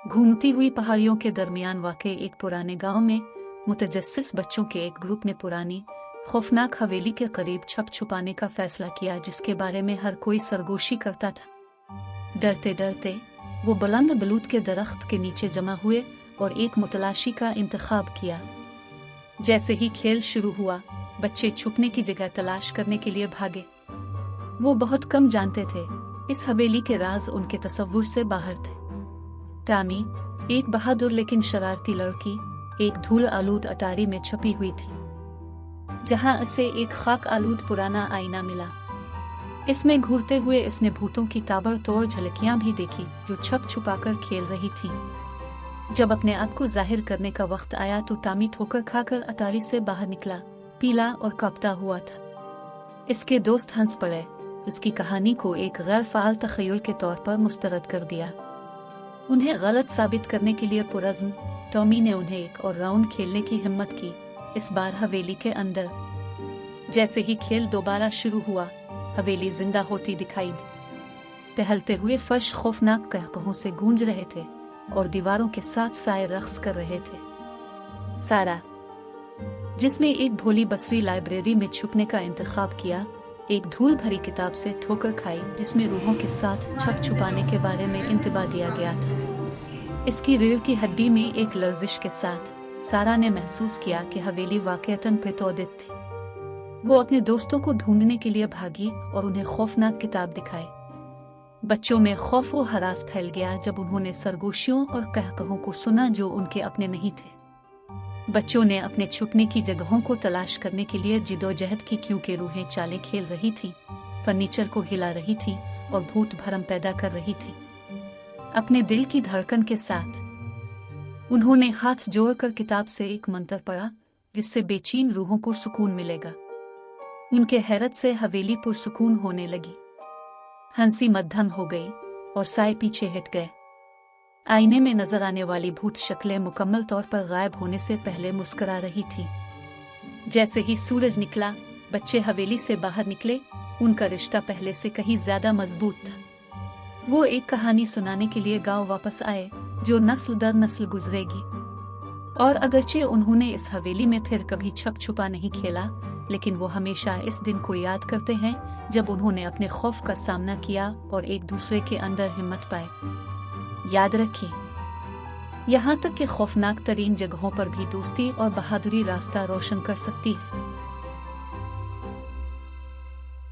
घूमती हुई पहाड़ियों के दरमियान वाक़ई एक पुराने गांव में मुतजस्सिस बच्चों के एक ग्रुप ने पुरानी खौफनाक हवेली के करीब छप छुपाने का फैसला किया, जिसके बारे में हर कोई सरगोशी करता था। डरते डरते वो बुलंद बलूत के दरख्त के नीचे जमा हुए और एक मुतलाशी का इंतखाब किया। जैसे ही खेल शुरू हुआ, बच्चे छुपने की जगह तलाश करने के लिए भागे। वो बहुत कम जानते थे, इस हवेली के राज उनके तसव्वुर से बाहर थे। टामी, एक बहादुर लेकिन शरारती लड़की, एक धूल आलूद अटारी में छुपी हुई थी, जहां उसे एक खाक आलूद पुराना आईना मिला। इसमें घूरते हुए इसने भूतों की ताबड़तोड़ झलकियां भी देखी, जो छप छुपाकर खेल रही थी। जब अपने आप को जाहिर करने का वक्त आया तो टामी ठोकर खाकर अटारी से बाहर निकला, पीला और कांपता हुआ था। इसके दोस्त हंस पड़े, उसकी कहानी को एक गैर फाल तखय्युल के तौर पर मुस्तरद कर दिया। उन्हें गलत साबित करने के लिए पुरज़्म टॉमी ने उन्हें एक और राउंड खेलने की हिम्मत की, इस बार हवेली के अंदर। जैसे ही खेल दोबारा शुरू हुआ, हवेली जिंदा होती दिखाई दी। टहलते हुए फर्श खौफनाक कहकहों से गूंज रहे थे और दीवारों के साथ साए रक्स कर रहे थे। सारा, जिसमें एक भोली बसरी लाइब्रेरी में छुपने का इंतखाब किया, एक धूल भरी किताब से ठोकर खाई, जिसमें रूहों के साथ छप छुपाने के बारे में इंतबा दिया गया था। इसकी रीढ़ की हड्डी में एक लर्जिश के साथ सारा ने महसूस किया कि हवेली वाकईतन प्रतोदित थी। वो अपने दोस्तों को ढूंढने के लिए भागी और उन्हें खौफनाक किताब दिखाई। बच्चों में खौफ व हरास फैल गया जब उन्होंने सरगोशियों और कहकहों को सुना जो उनके अपने नहीं थे। बच्चों ने अपने छुपने की जगहों को तलाश करने के लिए जिदोजहद की, क्योंकि रूहें चालें खेल रही थी, फर्नीचर को हिला रही थी और भूत भरम पैदा कर रही थी। अपने दिल की धड़कन के साथ उन्होंने हाथ जोड़कर किताब से एक मंत्र पढ़ा, जिससे बेचैन रूहों को सुकून मिलेगा। उनके हैरत से हवेली पुरसुकून होने लगी। हंसी मद्धम हो गई और साए पीछे हट गए। आईने में नजर आने वाली भूत शक्लें मुकम्मल तौर पर गायब होने से पहले मुस्कुरा रही थी। जैसे ही सूरज निकला, बच्चे हवेली से बाहर निकले। उनका रिश्ता पहले से कहीं ज्यादा मजबूत था। वो एक कहानी सुनाने के लिए गांव वापस आए, जो नस्ल दर नस्ल गुजरेगी। और अगरचे उन्होंने इस हवेली में फिर कभी छप छुपा नहीं खेला, लेकिन वो हमेशा इस दिन को याद करते हैं जब उन्होंने अपने खौफ का सामना किया और एक दूसरे के अंदर हिम्मत पाए। याद रखें, यहाँ तक कि खौफनाक तरीन जगहों पर भी दोस्ती और बहादुरी रास्ता रोशन कर सकती है।